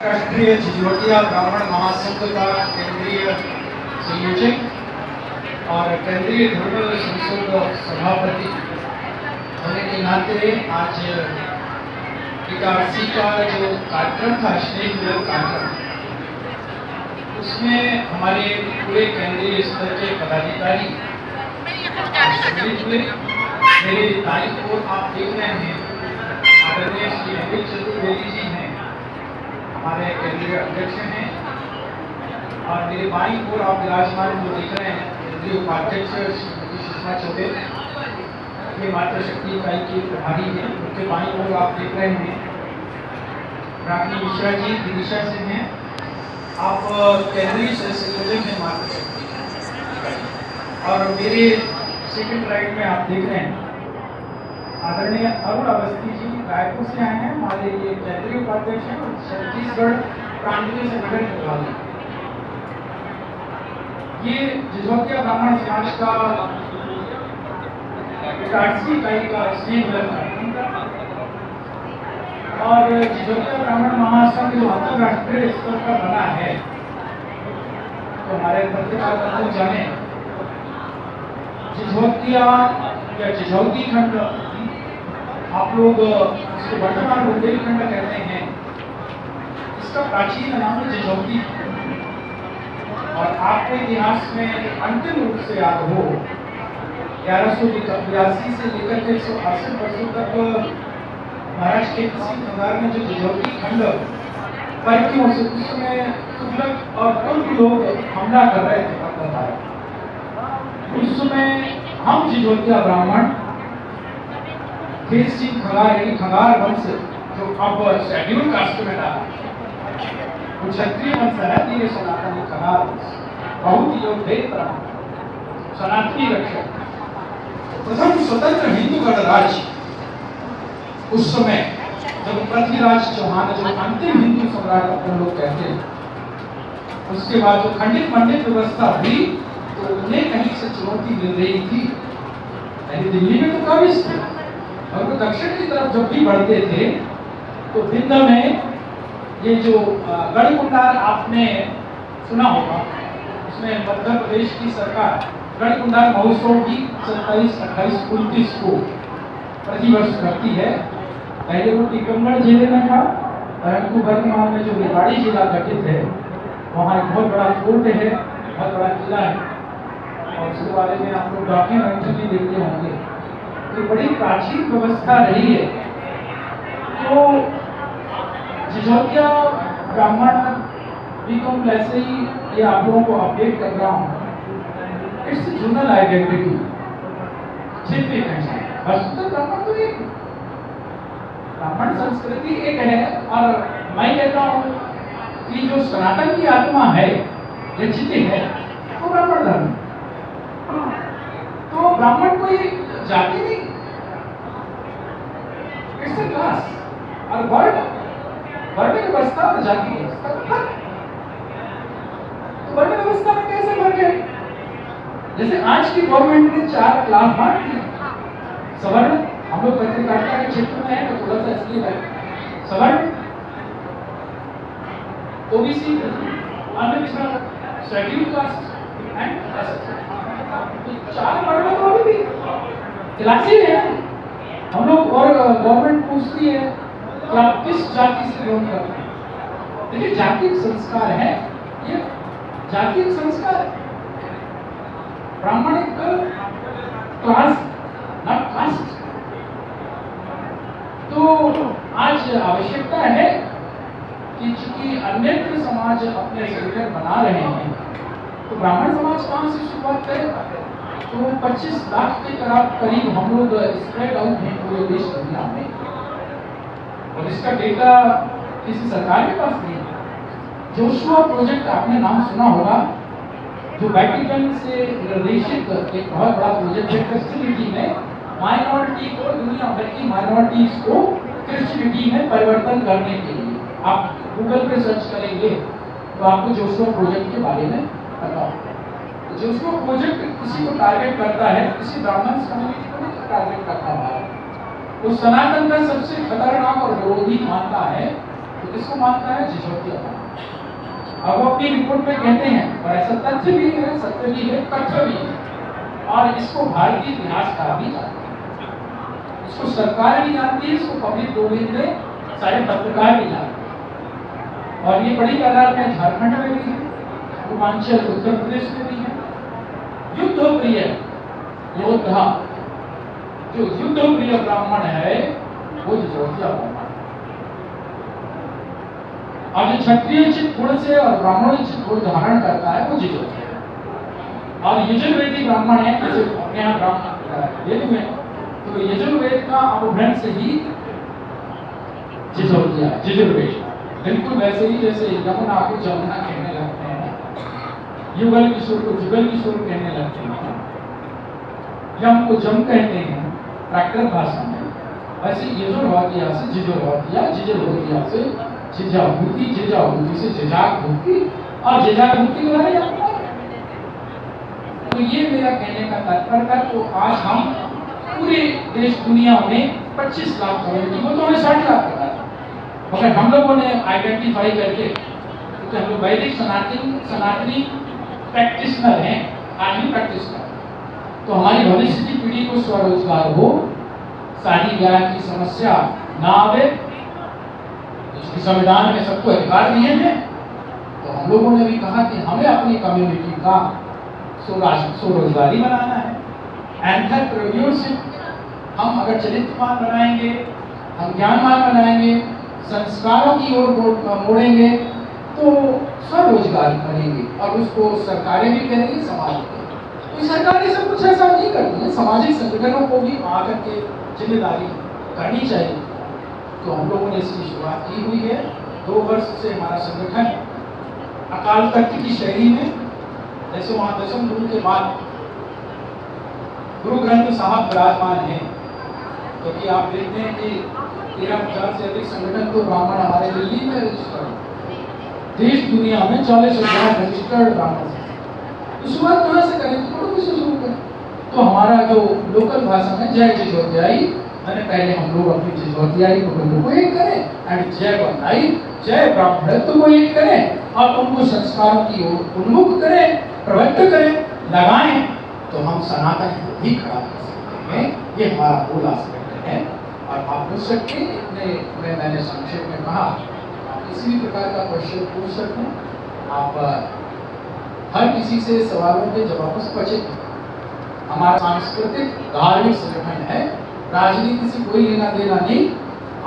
राष्ट्रीय झिझवटिया ब्राह्मण महासंघ का केंद्रीय संयोजक और केंद्रीय धर्म संसद सभापति होने के नाते आज इटारसी का जो कार्यक्रम था, स्नेह मिलन कार्यक्रम, उसमें हमारे पूरे केंद्रीय स्तर के पदाधिकारी सम्मिलित हुए। मेरे दाईं ओर आप देख रहे हैं आदरणीय श्री अमित चतुर्वेदी जी हैं, हमारे केंद्रीय अध्यक्ष हैं, और मेरे बाईं ओर आप विराजमान जो देख रहे हैं केंद्रीय उपाध्यक्ष श्रीमती सुषमा चौबे, ये मातृशक्ति इकाई के प्रभारी हैं। उनके बाईं ओर आप देख रहे हैं रागिनी मिश्रा जी विदिशा से हैं, आप केंद्रीय संयोजक हैं मातृशक्ति इकाई। और मेरे सेकंड राइट में आप देख रहे हैं आदरणीय अरुण अवस्थी जी रायपुर से आए हैं, हमारे ये केंद्रीय उपाध्यक्ष हैं और छत्तीसगढ़ प्रांतीय संगठन प्रभारी। ये झिझवटिया ब्राह्मण समाज का इटारसी इकाई का स्नेह मिलन कार्यक्रम था। और झिझवटिया ब्राह्मण महासंघ जो अंतरराष्ट्रीय स्तर का बना है, तो हमारे पत्रकार बंधु जाने झिझवटिया या झिझौती खंड, आप लोग इसको वर्तमान बुंदेलखंड कहते हैं, इसका प्राचीन नाम है झिझौती। और आपको इतिहास में अंतिम रूप से याद हो 1182 से लेकर के 168 वर्षों तक महाराष्ट्र के किसी खंडार में जो झिझौती खंड पर क्यों से उस समय तुगलक और कुछ लोग हमला कर रहे थे, उस समय हम झिझवटिया ब्राह्मण खंगार वंश जो अब शेड्यूल कास्ट में रहा, वो क्षत्रिय वंश है, ये सनातनी खंगार वंश बहुत ही योग्य सनातनी रक्षक, प्रथम स्वतंत्र हिंदू गणराज्य उस समय जब पृथ्वीराज चौहान जो अंतिम हिंदू सम्राट अपन लोग कहते हैं, उसके बाद जो खंडित मंडित व्यवस्था हुई तो उन्हें कहीं से चुनौती मिल रही थी। पहले दिल्ली में तो काबिज थे, और वो दक्षिण की तरफ जब भी बढ़ते थे तो विंध्य में ये जो गढ़कुंडार आपने सुना होगा, उसमें मध्य प्रदेश की सरकार गढ़कुंडार महोत्सव की 27, 28, 29 को प्रतिवर्ष करती है। पहले वो टीकमगढ़ जिले में था, परंतु वर्तमान में जो रेवाड़ी जिला गठित है, वहाँ एक बहुत बड़ा फोर्ट है, बहुत बड़ा किला है, और उसके बारे में आप लोग डॉक्यूमेंट्री भी देखते होंगे। तो बड़ी प्राचीन व्यवस्था रही है। तो झिझवटिया ब्राह्मण भी तो वैसे ही ये आप लोगों को अपडेट कर रहा हूँ, इट्स जूनल आइडेंटिटी वस्तुतः ब्राह्मण तो एक ब्राह्मण संस्कृति एक है। और मैं कहता हूँ कि जो सनातन की आत्मा है या चित्त है वो ब्राह्मण धर्म। तो ब्राह्मण कोई जाति नहीं, इट्स अ क्लास। और वर्ण व्यवस्था और जाति व्यवस्था, तो वर्ण व्यवस्था में कैसे वर्ग है? जैसे आज की गवर्नमेंट ने 4 क्लास बांट दी। सवर्ण, हम लोग पत्रकारिता के क्षेत्र में है तो थोड़ा सा इसलिए है, सवर्ण, ओबीसी, अन्य पिछड़ा, शेड्यूल कास्ट एंड एससी। 4 वर्ग तो अभी भी क्लासी है। हम लोग और गवर्नमेंट पूछती है कि आप किस जाति से बिलोंग करते हैं। देखिए, जाति संस्कार है, ये जाति संस्कार है। ब्राह्मण एक क्लास नॉट कास्ट। तो आज आवश्यकता है कि चूंकि अन्य समाज अपने संगठन बना रहे हैं, तो ब्राह्मण समाज कहाँ से शुरुआत करेगा? तो 25 लाख के करीब हम लोग स्प्रेड आउट हैं पूरे देश दुनिया में, और इसका डेटा किसी सरकार के पास नहीं है। जोशुआ प्रोजेक्ट आपने नाम सुना होगा, जो वेटिकन से निर्देशित एक बहुत बड़ा प्रोजेक्ट है क्रिश्चियनिटी में माइनॉरिटी को, दुनिया भर की माइनॉरिटीज को क्रिश्चियनिटी में परिवर्तन करने के लिए। आप गूगल पे सर्च करेंगे तो आपको जोशुआ प्रोजेक्ट के बारे में पता होगा। जोशुआ प्रोजेक्ट किसी को टारगेट करता है, किसी ब्राह्मण कम्युनिटी को नहीं टारगेट करता है। वो सनातन का सबसे खतरनाक और विरोधी मानता है तो किसको मानता है? सिसोदिया। अब वो अपनी रिपोर्ट में कहते हैं, और ऐसा तथ्य भी है, सत्य भी है, तथ्य भी है, और इसको भारतीय इतिहास का भी जानते हैं, इसको सरकार भी जानती है, इसको पब्लिक डोमेन में सारे पत्रकार भी जानते हैं। और ये बड़ी तादाद में झारखंड में भी है, पूर्वांचल उत्तर प्रदेश में भी है। युद्ध प्रिय योद्धा, जो युद्ध प्रिय ब्राह्मण है वो सिसोदिया ब्राह्मण, और जो क्षत्रिय चित्त गुण से और ब्राह्मण चित्त गुण धारण करता है वो सिसोदिया। और यजुर्वेदी ब्राह्मण है, जैसे अपने यहाँ ब्राह्मण वेद में, तो यजुर्वेद का अपभ्रंश ही सिसोदिया, यजुर्वेद। बिल्कुल वैसे ही जैसे यमुना को जमुना कहने लगते हैं, युगल किशोर को जुगल किशोर कहने लगते हैं, यम को जम कहते हैं प्राकृत भाषा में, वैसे यजुर्वेदिया से जिजुर्वेदिया, जिजुर्वेदिया से जिजाभूति, जिजाभूति से जिजाभूति, और जिजाभूति के बारे में। तो ये मेरा कहने का तात्पर्य था। तो आज हम पूरे देश दुनिया में 25 लाख करोड़, वो तो हमें 60 लाख पता था, मगर हम लोगों ने आइडेंटिफाई करके, क्योंकि हम लोग वैदिक सनातनी प्रैक्टिशनर हैं, आर्मी प्रैक्टिशनर, तो हमारी भविष्य की पीढ़ी को स्वरोजगार हो, शादी ब्याह की समस्या ना आवे, इसकी संविधान में सबको अधिकार दिए हैं। तो हम लोगों ने भी कहा कि हमें अपनी कम्युनिटी का स्वरोजगारी बनाना है, एंटरप्रेन्योरशिप। हम अगर चरित्रवान बनाएंगे, हम ज्ञानवान बनाएंगे, संस्कारों की ओर मोड़ेंगे, तो स्वरोजगार करेंगे, और उसको सरकारें भी करेंगी, समाज भी करेंगे। तो सरकारें सब कुछ ऐसा नहीं करती है, सामाजिक संगठनों को भी आकर के जिम्मेदारी करनी चाहिए। तो हम लोगों ने इसकी शुरुआत की हुई है। 2 वर्ष से हमारा संगठन अकाल तख्त की शैली में, जैसे वहाँ 10वें गुरु के बाद गुरु ग्रंथ साहब विराजमान है, क्योंकि तो आप देखते हैं कि 13,000 से अधिक संगठन तो ब्राह्मण हमारे दिल्ली में रजिस्टर्ड, देश दुनिया में 40,000 रजिस्टर्ड ब्राह्मण। तो शुरुआत कहाँ से करें? तो से शुरू करें। तो हमारा जो लोकल भाषा में जय जिजोतियाई, मैंने पहले हम लोग अपनी जिजोतियाई कुटुंब को एक करें, एंड जय बंधाई, जय ब्राह्मणत्व को एक करें, और उनको संस्कारों की ओर उन्मुख करें, प्रवृत्त करें, लगाएं, तो हम सनातन को भी खड़ा कर सकते हैं। ये हमारा मूल आस्पेक्ट है। और आप पूछ सकते हैं, इतने मैंने संक्षेप में कहा, आप किसी भी प्रकार का क्वेश्चन पूछ सकते हैं। आप हर किसी से सवालों के जवाबों से बचे। हमारा सांस्कृतिक धार्मिक संगठन है, राजनीति से कोई लेना देना नहीं।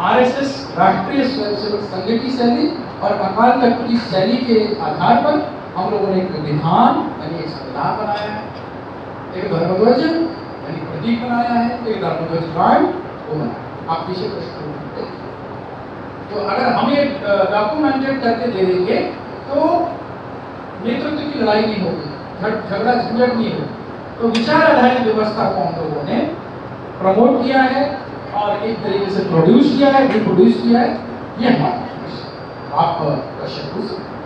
आरएसएस राष्ट्रीय स्वयंसेवक संघ की शैली और अकाल तख्त की शैली के आधार पर हम लोगों ने एक विधान यानी एक संविधान बनाया है, एक धर्मध्वज यानी प्रतीक बनाया है, एक धर्मध्वज गार्ड वो बनाया। आप पीछे प्रश्न पूछते, तो अगर हम ये डॉक्यूमेंटेड करके दे देंगे तो नेतृत्व की लड़ाई नहीं होगी, झगड़ा झंझट नहीं होगी। तो विचार आधारित व्यवस्था को हम लोगों ने प्रमोट किया है और एक तरीके से प्रोड्यूस किया है, रिप्रोड्यूस किया है। ये हमारा आप क्वेश्चन पूछ सकते हैं।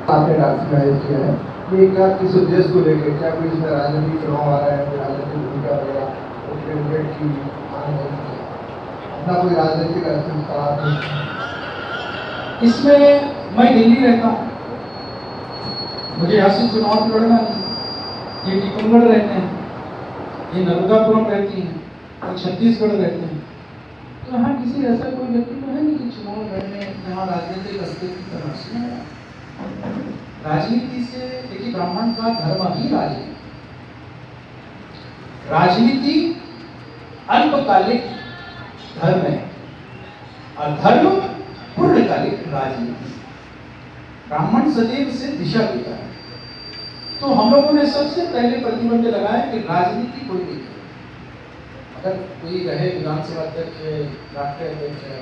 आपने डॉक्यूमेंट किया है, ये क्या किस उद्देश्य को लेकर, क्या कोई इसमें राजनीतिक चुनाव आ रहा है, राजनीतिक भूमिका रहेगा, कैंडिडेट की अपना कोई राजनीतिक अस्तित्व? इसमें मैं दिल्ली रहता हूँ, मुझे यहाँ से चुनाव लड़ना नहीं। ये टीकमगढ़ रहते हैं, ये नर्मदापुरम रहती हैं, और छत्तीसगढ़ रहते हैं। तो यहाँ किसी ऐसा कोई व्यक्ति तो है नहीं कि चुनाव लड़ने यहाँ राजनीतिक अस्तित्व की तरह से। राजनीति से देखिए, ब्राह्मण का धर्म ही राजनीति। राजनीति अल्पकालिक धर्म है और धर्म पूर्णकालिक राजनीति। ब्राह्मण सदैव से दिशा देता है। तो हम लोगों ने सबसे पहले प्रतिबंध लगाया कि राजनीति कोई नहीं करे। अगर कोई रहे विधानसभा अध्यक्ष, राष्ट्रीय अध्यक्ष है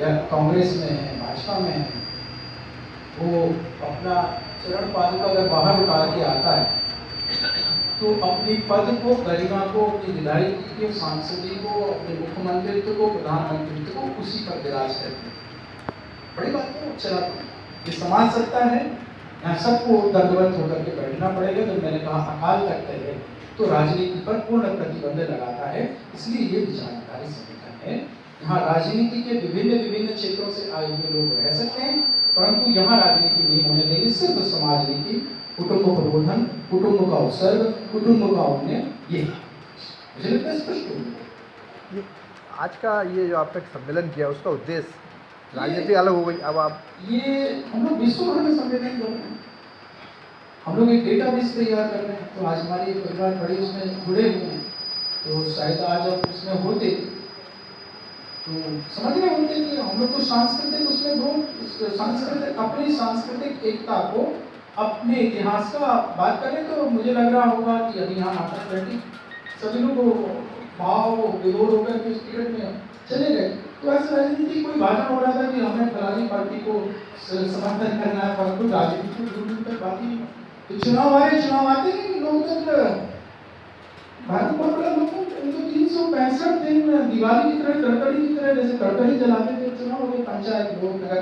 या कांग्रेस में है, भाजपा में है, वो अपना चरण पादुका अगर बाहर उतार के आता है तो अपनी पद को, गरिमा को, अपनी विधायकी के, सांसदी को, अपने मुख्यमंत्रित्व को, प्रधानमंत्रित्व को उसी पर विराज करते हैं। बड़ी बात है। चला ये समाज सत्ता है, यहाँ सबको दंडवत होकर के बैठना पड़ेगा। तो मैंने कहा अकाल तख्त है तो राजनीति पर पूर्ण प्रतिबंध लगाता है। इसलिए ये विचारधारी संगठन है यहाँ राजनीति के विभिन्न विभिन्न क्षेत्रों से आए हुए लोग रह सकते हैं, परंतु यहाँ राजनीति नहीं होने देंगे, सिर्फ समाज नीति, कुटुंब प्रबोधन, कुटुंब का उत्सर्ग, कुटुंब का उन्नयन, ये मुझे लगता है स्पष्ट हो गया। ये आज का ये जो आपने सम्मेलन किया उसका उद्देश्य राजनीति अलग हो गई, अब आप ये हम लोग विश्व भर में सम्मेलन कर रहे हैं, हम लोग एक डेटाबेस तैयार कर रहे हैं, तो आज हमारे परिवार बड़े उसमें जुड़े हुए हैं, तो शायद आज आप उसमें होते तो समझ रहे होते कि हम लोग तो सांस्कृतिक उसमें सांस्कृतिक अपनी सांस्कृतिक एकता को, अपने इतिहास का बात करें तो मुझे लग रहा होगा कि अभी यहाँ माता बैठी सभी लोग भाव विभोर होकर के उस पीरियड में चले गए, तो ऐसे राजनीति कोई भाषण हो रहा था कि हमें फलानी पार्टी को समर्थन करना है, परंतु राजनीति को दूर तक बात ही, तो चुनाव आते हैं, लोकतंत्र भारत बहुत बड़ा लोकतंत्र, 365 दिन दिवाली की तरह, कड़कड़ी की तरह, जैसे कड़कड़ी जलाते थे, चुनाव हो गए, पंचायत लोग नगर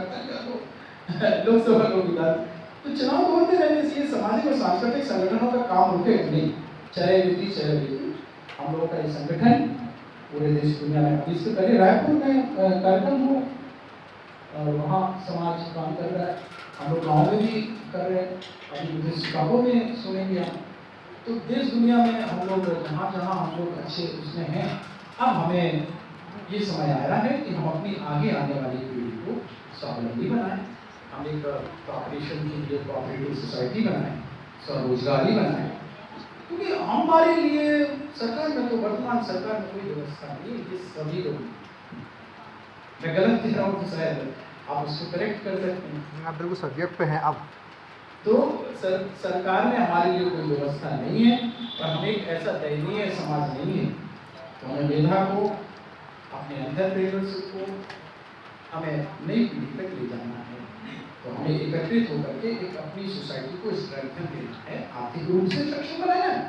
लोकसभा लोग विधान, तो चुनाव होते रहने से सामाजिक और सांस्कृतिक संगठनों का काम रुके नहीं, चले बीती हम लोगों का ये संगठन पूरे देश दुनिया में, इससे पहले रायपुर में कार्यक्रम हो और वहाँ समाज काम कर रहा है, हम लोग गाँव में भी कर रहे हैं, अभी शिकागो में सुनेंगे हम, तो देश दुनिया में हम लोग जहाँ जहाँ हम लोग अच्छे उसमें हैं, अब हमें ये समय आ रहा है कि हम अपनी आगे आने वाली पीढ़ी को स्वावलंबी बनाएं, हम एक कॉपरेशन के लिए कोऑपरेटिव सोसाइटी बनाएं, स्वरोजगारी बनाएं, क्योंकि हमारे लिए सरकार में तो वर्तमान सरकार में कोई व्यवस्था नहीं है, ये सभी लोग, मैं गलत कह रहा हूँ तो शायद आप उसको करेक्ट कर सकते हैं, आप बिल्कुल सब्जेक्ट पे हैं। अब तो सरकार में हमारे लिए कोई व्यवस्था नहीं है और हम एक ऐसा दयनीय समाज नहीं है, तो हमें मेधा को, अपने एंटरप्रेन्योरशिप को हमें नई पीढ़ी तक ले जाना है, तो हमें एकत्रित होकर के एक अपनी सोसाइटी को स्ट्रेंथन देना है, आर्थिक रूप से सक्षम बनाना है,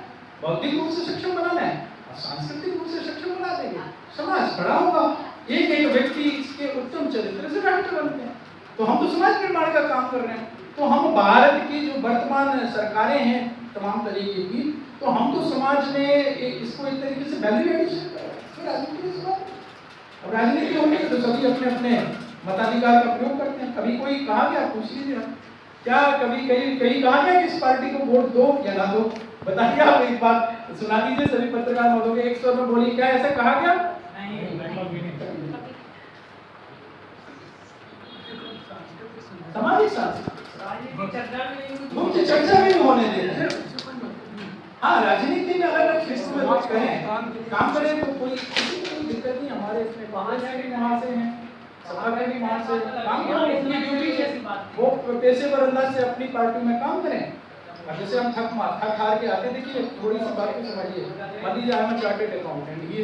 बौद्धिक रूप से सक्षम बनाना है और सांस्कृतिक रूप से सक्षम बना देंगे, समाज बड़ा होगा, एक एक व्यक्ति इसके उत्तम चरित्र से राष्ट्र बनते हैं, तो हम तो समाज निर्माण का काम कर रहे हैं, तो हम भारत की जो वर्तमान सरकारें हैं तमाम तरीके की, तो हम तो समाज में इसको एक तरीके से वैल्यू एडिशन कर राजनीति के, अब राजनीति होने तो सभी अपने अपने मताधिकार का प्रयोग करते हैं, कभी कोई कहा गया, पूछ लीजिए क्या कभी कहीं कहा गया कि इस पार्टी को वोट दो या ना दो, बताइए आप एक बात सुना दीजिए सभी पत्रकार महोदयों के, एक स्वर में बोलिए, क्या ऐसा कहा गया? सामाजिक मुख्य चर्चा भी नहीं होने देते। हाँ, राजनीति में अलग अलग क्षेत्र में लोग करें, काम करें तो कोई दिक्कत नहीं, हमारे इसमें कांग्रेस भी वहां से हैं, सभा के भी वहां से काम करें, अपनी ड्यूटी है, वो पेशेवर अंदाज से अपनी पार्टी में काम करें। और जैसे हम थक हार के आते, देखिए थोड़ी सी बात को समझिए, मान लीजिए I am chartered accountant, he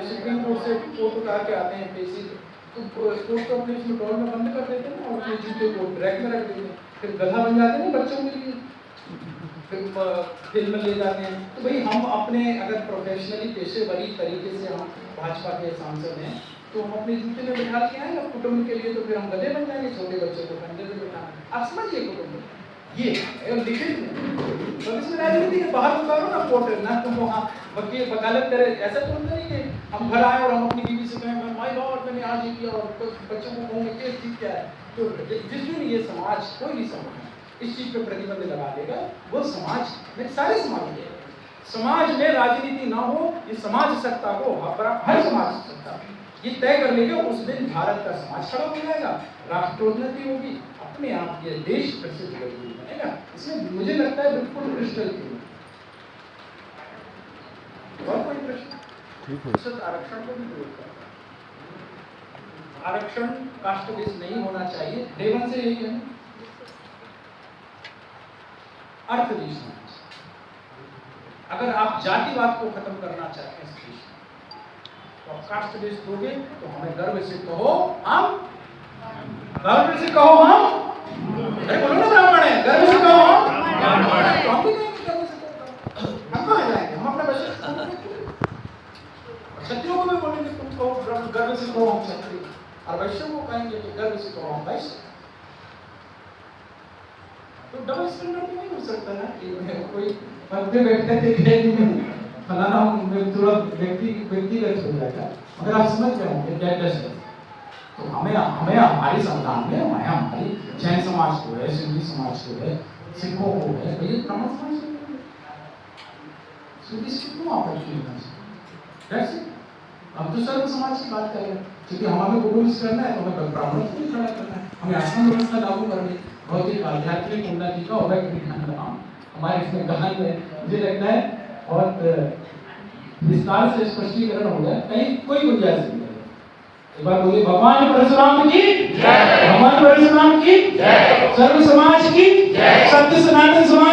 supreme court से कोर्ट उतार के आते हैं पैसे, तो कोर्ट तो अपने इसमें ड्रॉर में बंद कर देते हैं ना, और अपने जूते को रैक में रख देते हैं, फिर गधा बन जाते हैं ना बच्चों के लिए, फिर फिल्म ले जाते हैं। तो भाई हम अपने अगर प्रोफेशनली पेशेवरी तरीके से हम भाजपा के सांसद हैं, तो हम अपने जूते में बिठा के आएंगे, कुटुंब के लिए तो फिर हम गधे बन जाएंगे, छोटे बच्चों को कंधे पे बिठाना, आप समझिए कुटुंब ये लिखित में, तो इसमें राजनीति के बाहर उतारो ना कोर्ट ना, तुम वहाँ वकील वकालत करे, ऐसा तो नहीं कि हम घर आए और हम अपनी बीवी से कहें माय लॉर्ड मैंने आज ये किया और बच्चों को कहोगे केस जीत क्या है। तो जिस दिन ये समाज, कोई भी समाज इस चीज पे प्रतिबंध लगा देगा, वो समाज में सारे समाज में राजनीति ना हो, ये समाज सत्ता को हर समाज सत्ता ये तय कर लेगा, उस दिन भारत का समाज खड़ा हो जाएगा, राष्ट्रोन्नति होगी, अपने आप ये देश प्रसिद्ध बनेगा। इसमें मुझे लगता है बिल्कुल क्रिस्टल क्लियर। और कोई प्रश्न? आरक्षण को भी विरोध करता है, आरक्षण कास्ट बेस्ड नहीं होना चाहिए, देवन से यही है, अर्थ देश होना चाहिए। अगर आप जातिवाद को खत्म करना चाहते हैं इस देश में, तो आप कास्ट बेस्ड दोगे तो हमें गर्व से कहो हम, गर्व से कहो हम, अरे बोलो ना ब्राह्मण है, गर्व से कहो हम, तो हम भी कहेंगे गर्व से कहो, हम कहाँ जाएंगे, हम अपना बच्चे क्षत्रियों को भी बोलेंगे तुम कहो गर्व से कहो हम क्षत्रिय, और वैश्यों को कहेंगे कि गर्व से कहो हम वैश्य। तो डबल स्टैंडर्ड नहीं हो सकता ना कि कोई पद पे बैठते थे फलाना थोड़ा व्यक्तिगत हो जाएगा, मगर आप समझ गए होंगे क्या कैसे। तो हमें हमें हमारी संविधान में हमें हमारी जैन समाज को है, सिंधी समाज को है, सिखों को है, भैया ब्राह्मण समाज को क्यों आपत्ति होना चाहिए? हम तो सर्व समाज की बात कर रहे हैं, क्योंकि हमें गुरुस करना है तो हमें ब्राह्मणों को भी खड़ा करना है, हमें आश्रम व्यवस्था लागू करनी है। बहुत ही आध्यात्मिक उन्नति का होगा कि हमारे इसमें गहन है, मुझे लगता है बहुत विस्तार से स्पष्टीकरण हो गया, कहीं कोई गुंजाइश नहीं है। एक बार बोलिए भगवान परशुराम की जय, भगवान परशुराम की जय, सर्व समाज की जय, सत्य सनातन समाज